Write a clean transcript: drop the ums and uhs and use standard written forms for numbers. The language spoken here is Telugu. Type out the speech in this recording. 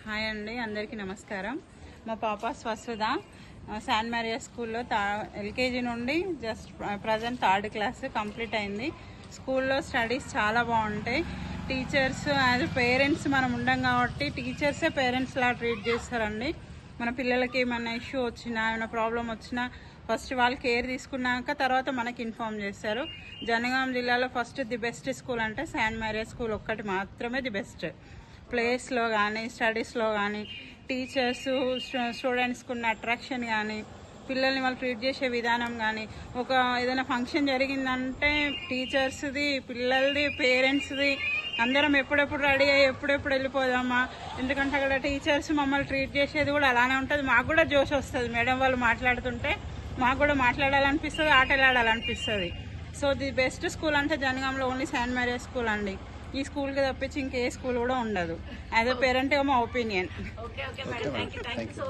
హాయ్ అండి, అందరికీ నమస్కారం. మా పాప స్వసుధ శాన్ మారియా స్కూల్లో ఎల్కేజీ నుండి just present 3rd class complete అయింది. స్కూల్లో స్టడీస్ చాలా బాగుంటాయి. టీచర్స్ యాజ్ పేరెంట్స్ మనం ఉండం కాబట్టి టీచర్సే పేరెంట్స్ లా ట్రీట్ చేస్తారండి. మన పిల్లలకి ఏమైనా ఇష్యూ వచ్చినా ఏమైనా ప్రాబ్లం వచ్చినా ఫస్ట్ వాళ్ళు కేర్ తీసుకున్నాక తర్వాత మనకి ఇన్ఫార్మ్ చేస్తారు. జనగాం జిల్లాలో ఫస్ట్ ది బెస్ట్ స్కూల్ అంటే శాన్ మారియా స్కూల్ ఒక్కటి మాత్రమే ది బెస్ట్. ప్లేస్లో కానీ స్టడీస్లో కానీ టీచర్స్ స్టూడెంట్స్కి ఉన్న అట్రాక్షన్ కానీ పిల్లల్ని వాళ్ళు ట్రీట్ చేసే విధానం కానీ ఒక ఏదైనా ఫంక్షన్ జరిగిందంటే టీచర్స్ది పిల్లలది పేరెంట్స్ది అందరం ఎప్పుడెప్పుడు రెడీ అయ్యి ఎప్పుడెప్పుడు వెళ్ళిపోదామా, ఎందుకంటే అక్కడ టీచర్స్ మమ్మల్ని ట్రీట్ చేసేది కూడా అలానే ఉంటుంది. మాకు కూడా జోష్ వస్తుంది, మేడం వాళ్ళు మాట్లాడుతుంటే మాకు కూడా మాట్లాడాలనిపిస్తుంది, ఆటలు ఆడాలనిపిస్తుంది. సో ది బెస్ట్ స్కూల్ అంటే జనగాంలో ఓన్లీ శాన్ మారియా స్కూల్ అండి. ఈ స్కూల్కి తప్పించి ఇంకే స్కూల్ కూడా ఉండదు. యాజ్ ఎ పేరెంట్గా మా ఒపీనియన్.